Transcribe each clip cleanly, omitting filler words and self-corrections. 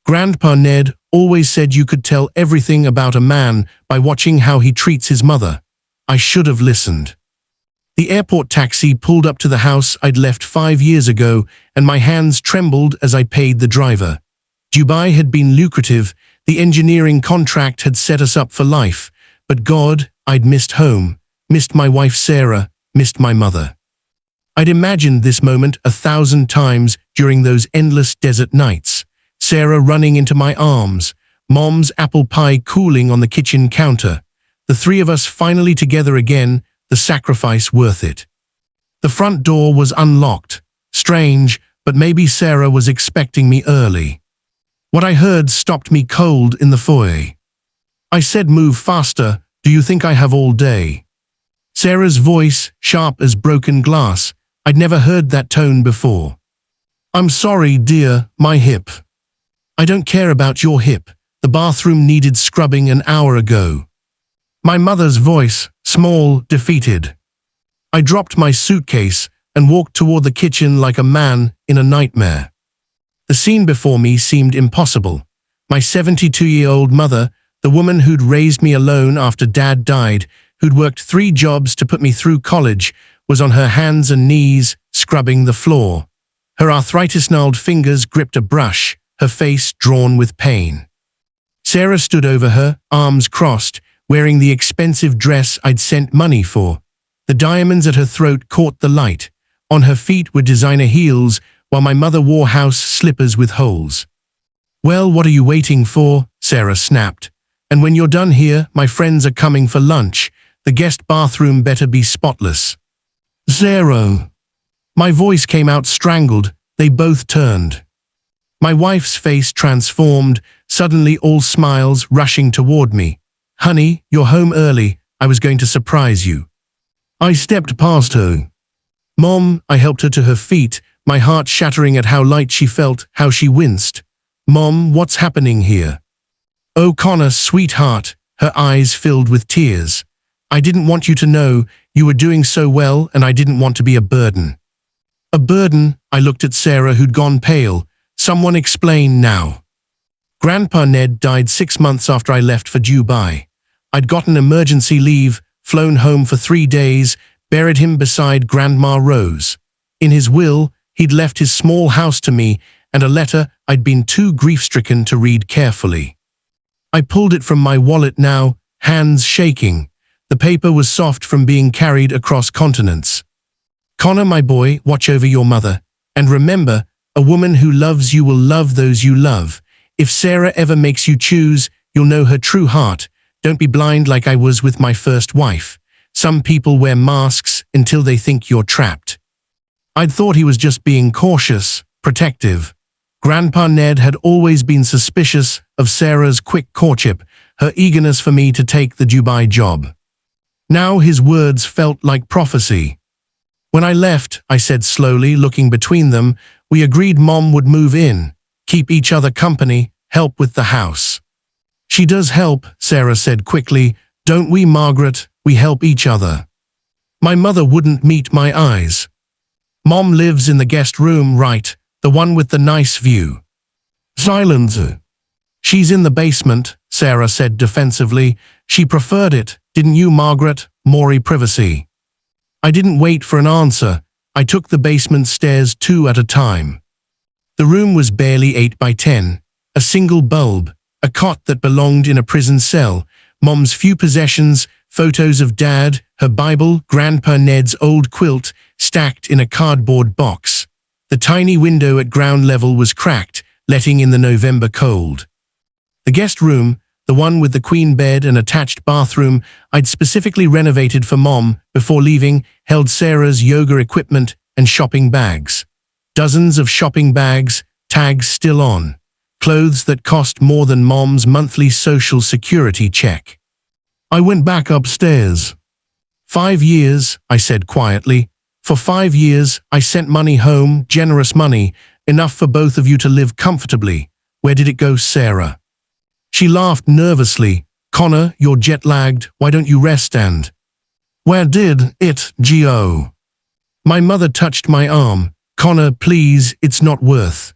Grandpa Ned always said you could tell everything about a man by watching how he treats his mother. I should have listened. The airport taxi pulled up to the house I'd left 5 years ago, and my hands trembled as I paid the driver. Dubai had been lucrative, the engineering contract had set us up for life, but God, I'd missed home, missed my wife Sarah, missed my mother. I'd imagined this moment 1,000 times during those endless desert nights. Sarah running into my arms, Mom's apple pie cooling on the kitchen counter. The three of us finally together again, the sacrifice worth it. The front door was unlocked. Strange, but maybe Sarah was expecting me early. What I heard stopped me cold in the foyer. I said, "Move faster, do you think I have all day?" Sarah's voice, sharp as broken glass. I'd never heard that tone before. "I'm sorry, dear, my hip." "I don't care about your hip. The bathroom needed scrubbing an hour ago." My mother's voice, small, defeated. I dropped my suitcase and walked toward the kitchen like a man in a nightmare. The scene before me seemed impossible. My 72-year-old mother, the woman who'd raised me alone after Dad died, who'd worked 3 jobs to put me through college, was on her hands and knees, scrubbing the floor. Her arthritis-gnarled fingers gripped a brush, her face drawn with pain. Sarah stood over her, arms crossed, wearing the expensive dress I'd sent money for. The diamonds at her throat caught the light. On her feet were designer heels, while my mother wore house slippers with holes. "Well, what are you waiting for?" Sarah snapped. "And when you're done here, my friends are coming for lunch. The guest bathroom better be spotless." "Zero." My voice came out strangled. They both turned. My wife's face transformed, suddenly all smiles rushing toward me. "Honey, you're home early. I was going to surprise you." I stepped past her. "Mom," I helped her to her feet, my heart shattering at how light she felt, how she winced. "Mom, what's happening here?" "Oh, Connor, sweetheart," her eyes filled with tears. "I didn't want you to know. You were doing so well, and I didn't want to be a burden." "A burden?" I looked at Sarah, who'd gone pale. "Someone explain now." Grandpa Ned died 6 months after I left for Dubai. I'd gotten emergency leave, flown home for 3 days, buried him beside Grandma Rose. In his will, he'd left his small house to me and a letter I'd been too grief-stricken to read carefully. I pulled it from my wallet now, hands shaking. The paper was soft from being carried across continents. "Connor, my boy, watch over your mother. And remember, a woman who loves you will love those you love. If Sarah ever makes you choose, you'll know her true heart. Don't be blind like I was with my first wife. Some people wear masks until they think you're trapped." I'd thought he was just being cautious, protective. Grandpa Ned had always been suspicious of Sarah's quick courtship, her eagerness for me to take the Dubai job. Now his words felt like prophecy. "When I left," I said slowly, looking between them, "we agreed Mom would move in, keep each other company, help with the house." "She does help," Sarah said quickly. "Don't we, Margaret? We help each other." My mother wouldn't meet my eyes. "Mom lives in the guest room, right? The one with the nice view." "Silence." "She's in the basement," Sarah said defensively. "She preferred it, didn't you, Margaret? More privacy." I didn't wait for an answer. I took the basement stairs 2 at a time. The room was barely 8 by 10. A single bulb, a cot that belonged in a prison cell, Mom's few possessions, photos of Dad, her Bible, Grandpa Ned's old quilt, stacked in a cardboard box. The tiny window at ground level was cracked, letting in the November cold. The guest room, the one with the queen bed and attached bathroom I'd specifically renovated for Mom before leaving, held Sarah's yoga equipment and shopping bags. Dozens of shopping bags, tags still on. Clothes that cost more than Mom's monthly social security check. I went back upstairs. 5 years, I said quietly. For 5 years, I sent money home, generous money, enough for both of you to live comfortably. Where did it go, Sarah? She laughed nervously. "Connor, you're jet-lagged. Why don't you rest and—" "Where did it go?" My mother touched my arm. "Connor, please, it's not worth."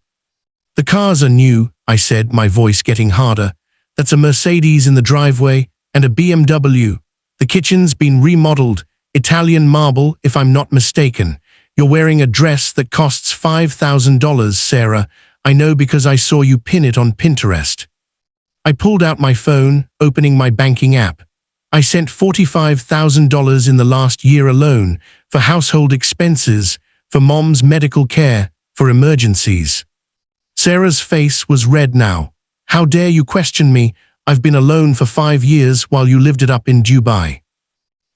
The cars are new, I said, my voice getting harder. That's a Mercedes in the driveway and a BMW. The kitchen's been remodeled, Italian marble if I'm not mistaken. You're wearing a dress that costs $5,000, Sarah. I know because I saw you pin it on Pinterest. I pulled out my phone, opening my banking app. I sent $45,000 in the last year alone for household expenses, for Mom's medical care, for emergencies. Sarah's face was red now. How dare you question me? I've been alone for 5 years while you lived it up in Dubai.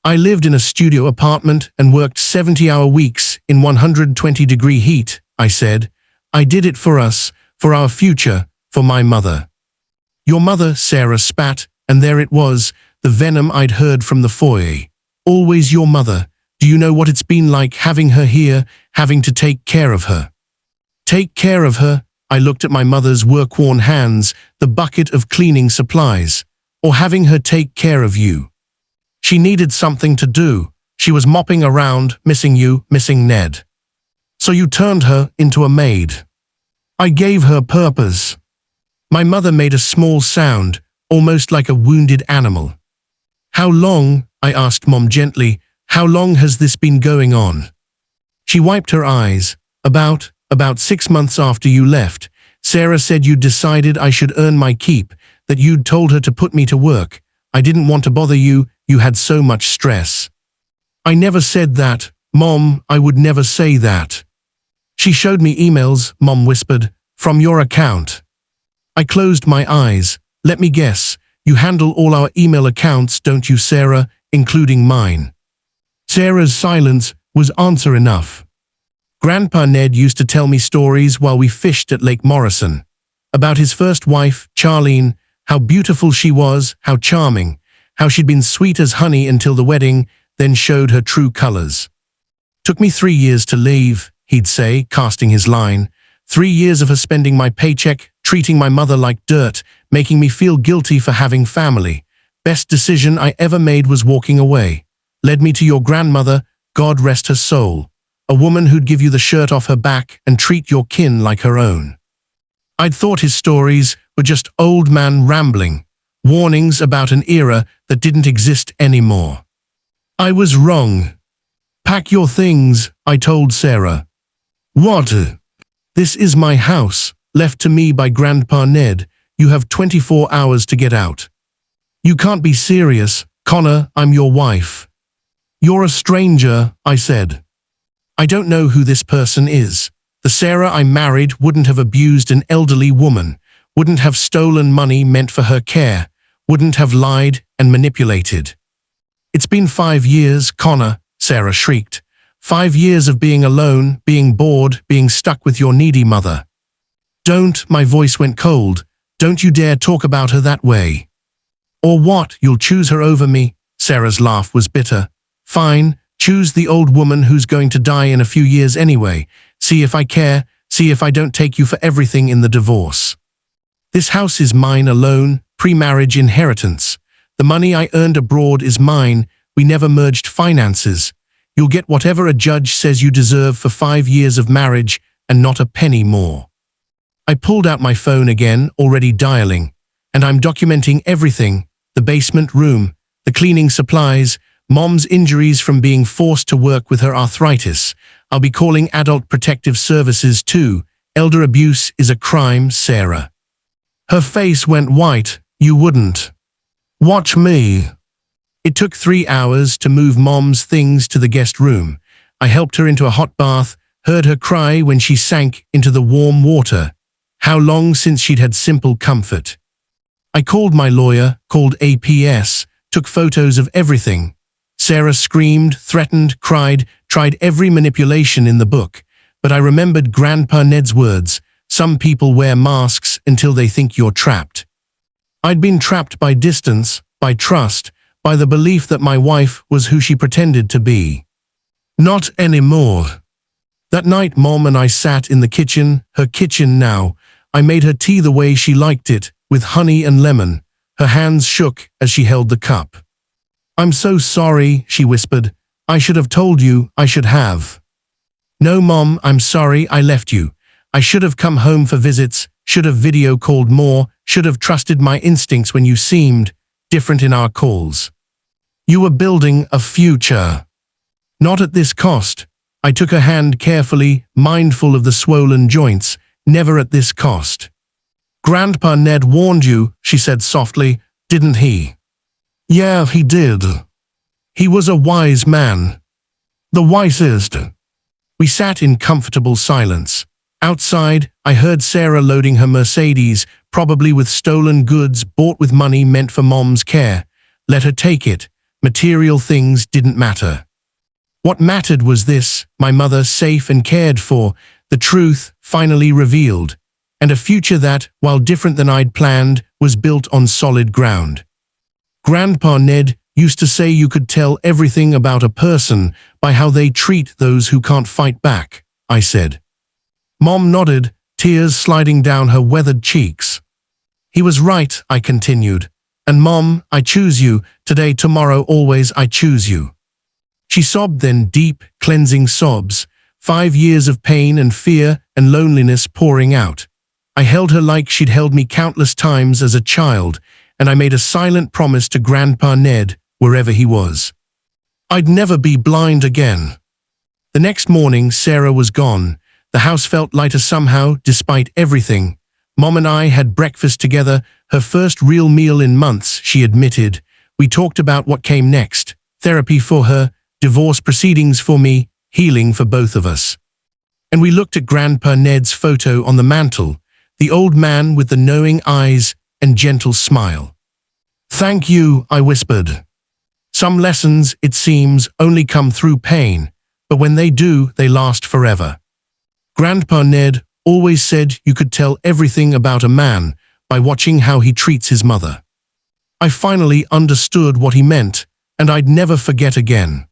I lived in a studio apartment and worked 70-hour weeks in 120-degree heat, I said. I did it for us, for our future, for my mother. Your mother, Sarah spat, and there it was, the venom I'd heard from the foyer. Always your mother. Do you know what it's been like having her here, having to take care of her? Take care of her? I looked at my mother's work-worn hands, the bucket of cleaning supplies. Or having her take care of you. She needed something to do. She was mopping around, missing you, missing Ned. So you turned her into a maid. I gave her purpose. My mother made a small sound, almost like a wounded animal. How long, I asked Mom gently, how long has this been going on? She wiped her eyes. About 6 months after you left, Sarah said you'd decided I should earn my keep, that you'd told her to put me to work. I didn't want to bother you, you had so much stress. I never said that, Mom, I would never say that. She showed me emails, Mom whispered, from your account. I closed my eyes. Let me guess, you handle all our email accounts, don't you, Sarah, including mine? Sarah's silence was answer enough. Grandpa Ned used to tell me stories while we fished at Lake Morrison. About his first wife, Charlene, how beautiful she was, how charming, how she'd been sweet as honey until the wedding, then showed her true colors. Took me 3 years to leave, he'd say, casting his line. 3 years of her spending my paycheck, treating my mother like dirt, making me feel guilty for having family. Best decision I ever made was walking away. Led me to your grandmother, God rest her soul. A woman who'd give you the shirt off her back and treat your kin like her own. I'd thought his stories were just old man rambling, warnings about an era that didn't exist anymore. I was wrong. Pack your things, I told Sarah. What? This is my house, left to me by Grandpa Ned. You have 24 hours to get out. You can't be serious, Connor, I'm your wife. You're a stranger, I said. I don't know who this person is. The Sarah I married wouldn't have abused an elderly woman, wouldn't have stolen money meant for her care, wouldn't have lied and manipulated. It's been 5 years, Connor, Sarah shrieked. 5 years of being alone, being bored, being stuck with your needy mother. Don't, my voice went cold, don't you dare talk about her that way. Or what, you'll choose her over me? Sarah's laugh was bitter. Fine, choose the old woman who's going to die in a few years anyway. See if I care, see if I don't take you for everything in the divorce. This house is mine alone, pre-marriage inheritance. The money I earned abroad is mine, we never merged finances. You'll get whatever a judge says you deserve for 5 years of marriage and not a penny more. I pulled out my phone again, already dialing, and I'm documenting everything, the basement room, the cleaning supplies, Mom's injuries from being forced to work with her arthritis. I'll be calling Adult Protective Services too. Elder abuse is a crime, Sarah. Her face went white. You wouldn't. Watch me. It took 3 hours to move Mom's things to the guest room. I helped her into a hot bath, heard her cry when she sank into the warm water. How long since she'd had simple comfort. I called my lawyer, called APS, took photos of everything. Sarah screamed, threatened, cried, tried every manipulation in the book. But I remembered Grandpa Ned's words, some people wear masks until they think you're trapped. I'd been trapped by distance, by trust, by the belief that my wife was who she pretended to be. Not anymore. That night Mom and I sat in the kitchen, her kitchen now. I made her tea the way she liked it, with honey and lemon. Her hands shook as she held the cup. I'm so sorry, she whispered. I should have told you, I should have. No, Mom, I'm sorry I left you. I should have come home for visits, should have video called more, should have trusted my instincts when you seemed different in our calls. You were building a future. Not at this cost. I took her hand carefully, mindful of the swollen joints. Never at this cost. Grandpa Ned warned you, she said softly, didn't he? Yeah, he did. He was a wise man. The wisest. We sat in comfortable silence. Outside, I heard Sarah loading her Mercedes, probably with stolen goods bought with money meant for Mom's care. Let her take it. Material things didn't matter. What mattered was this, my mother safe and cared for, the truth finally revealed, and a future that, while different than I'd planned, was built on solid ground. Grandpa Ned used to say you could tell everything about a person by how they treat those who can't fight back, I said. Mom nodded, tears sliding down her weathered cheeks. He was right, I continued. And Mom, I choose you, today, tomorrow, always I choose you. She sobbed then, deep, cleansing sobs, 5 years of pain and fear and loneliness pouring out. I held her like she'd held me countless times as a child, and I made a silent promise to Grandpa Ned, wherever he was. I'd never be blind again. The next morning, Sarah was gone. The house felt lighter somehow, despite everything. Mom and I had breakfast together, her first real meal in months, she admitted. We talked about what came next, therapy for her, divorce proceedings for me, healing for both of us. And we looked at Grandpa Ned's photo on the mantel, the old man with the knowing eyes and gentle smile. Thank you, I whispered. Some lessons, it seems, only come through pain, but when they do, they last forever. Grandpa Ned always said you could tell everything about a man by watching how he treats his mother. I finally understood what he meant, and I'd never forget again.